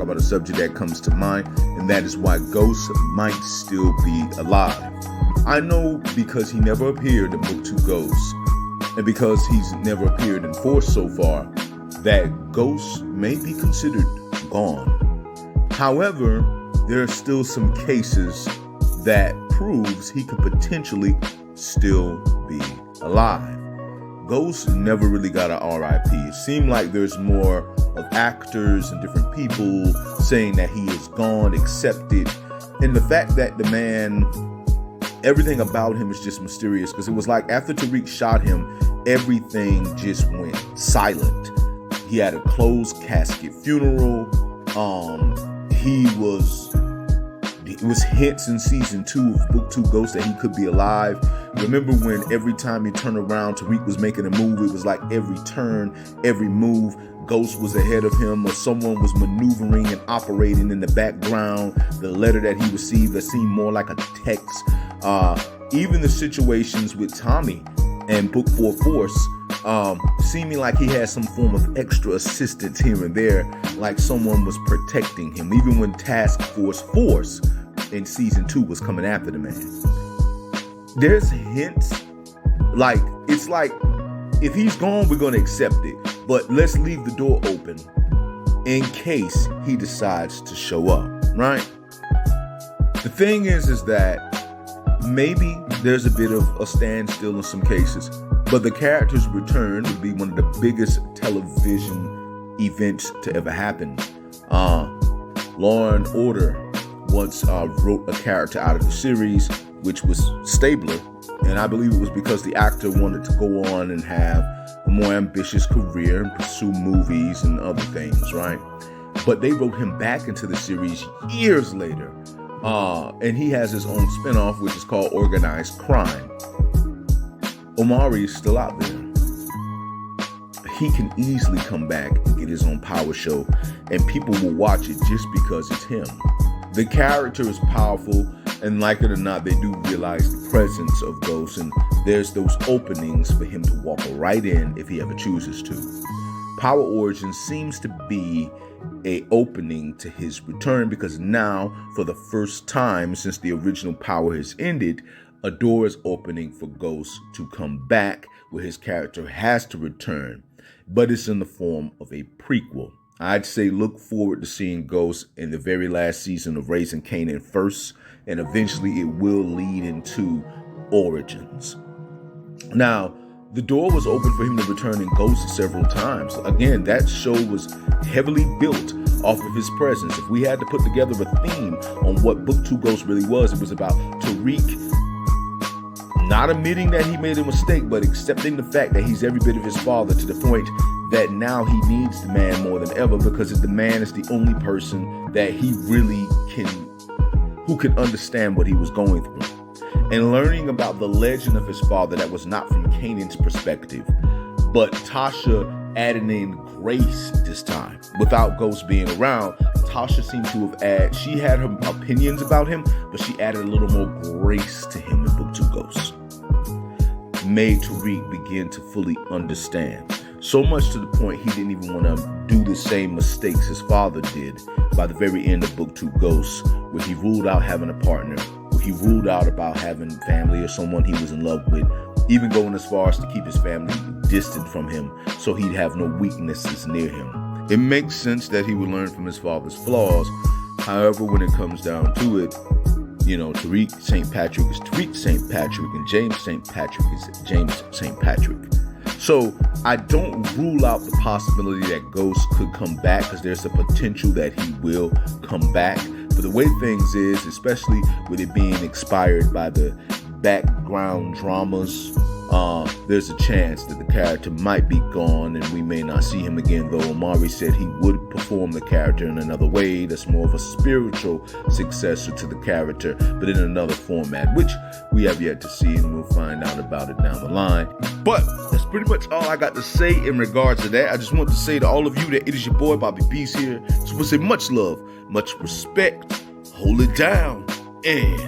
about a subject that comes to mind, and that is why Ghost might still be alive. I know because he never appeared in Book 2 Ghost, and because he's never appeared in Force so far, that Ghost may be considered gone. However, there are still some cases that proves he could potentially still be alive. Ghost never really got an RIP. It seemed like there's more of actors and different people saying that he is gone, accepted. And the fact that the man, everything about him is just mysterious, because it was like after Tariq shot him, everything just went silent. He had a closed casket funeral. It was hints in season 2 of Book 2 Ghost that he could be alive. Remember when every time you turn around, Tariq was making a move, it was like every turn, every move, Ghost was ahead of him, or someone was maneuvering and operating in the background. The letter that he received that seemed more like a text. Even the situations with Tommy and Book 4 Force, seeming like he had some form of extra assistance here and there, like someone was protecting him, even when Task Force in season 2 was coming after the man. There's hints, like, it's like, if he's gone, we're going to accept it, but let's leave the door open in case he decides to show up, right? The thing is that maybe there's a bit of a standstill in some cases, but the character's return would be one of the biggest television events to ever happen. Law and Order once wrote a character out of the series, which was Stabler, and I believe it was because the actor wanted to go on and have a more ambitious career and pursue movies and other things, right? But they wrote him back into the series years later, and he has his own spinoff, which is called Organized Crime. Omari is still out there. He can easily come back and get his own power show, and people will watch it just because it's him. The character is powerful, and like it or not, they do realize the presence of Ghost, and there's those openings for him to walk right in if he ever chooses to. Power Origin seems to be an opening to his return, because now, for the first time since the original Power has ended, a door is opening for Ghost to come back, where his character has to return, but it's in the form of a prequel. I'd say look forward to seeing Ghost in the very last season of Raising Kanan first, and eventually it will lead into Origins. Now, the door was open for him to return in Ghost several times. Again, that show was heavily built off of his presence. If we had to put together a theme on what Book 2 Ghost really was, it was about Tariq not admitting that he made a mistake, but accepting the fact that he's every bit of his father, to the point that now he needs the man more than ever, because the man is the only person that he really who can understand what he was going through. And learning about the legend of his father that was not from Kanan's perspective, but Tasha added in grace this time. Without Ghost being around, Tasha seemed to have she had her opinions about him, but she added a little more grace to him in Book 2 Ghost. Made Tariq begin to fully understand. So much to the point he didn't even want to do the same mistakes his father did by the very end of Book 2 Ghost, where he ruled out having a partner, where he ruled out about having family or someone he was in love with, even going as far as to keep his family distant from him so he'd have no weaknesses near him. It makes sense that he would learn from his father's flaws. However, when it comes down to it, Tariq St. Patrick is Tariq St. Patrick, and James St. Patrick is James St. Patrick. So I don't rule out the possibility that Ghost could come back, because there's a potential that he will come back. But the way things is, especially with it being expired by the background dramas, there's a chance that the character might be gone and we may not see him again, though Omari said he would perform the character in another way that's more of a spiritual successor to the character, but in another format, which we have yet to see, and we'll find out about it down the line. But that's pretty much all I got to say in regards to that. I just want to say to all of you that it is your boy Bobby Beast here. So we'll say much love, much respect, hold it down, and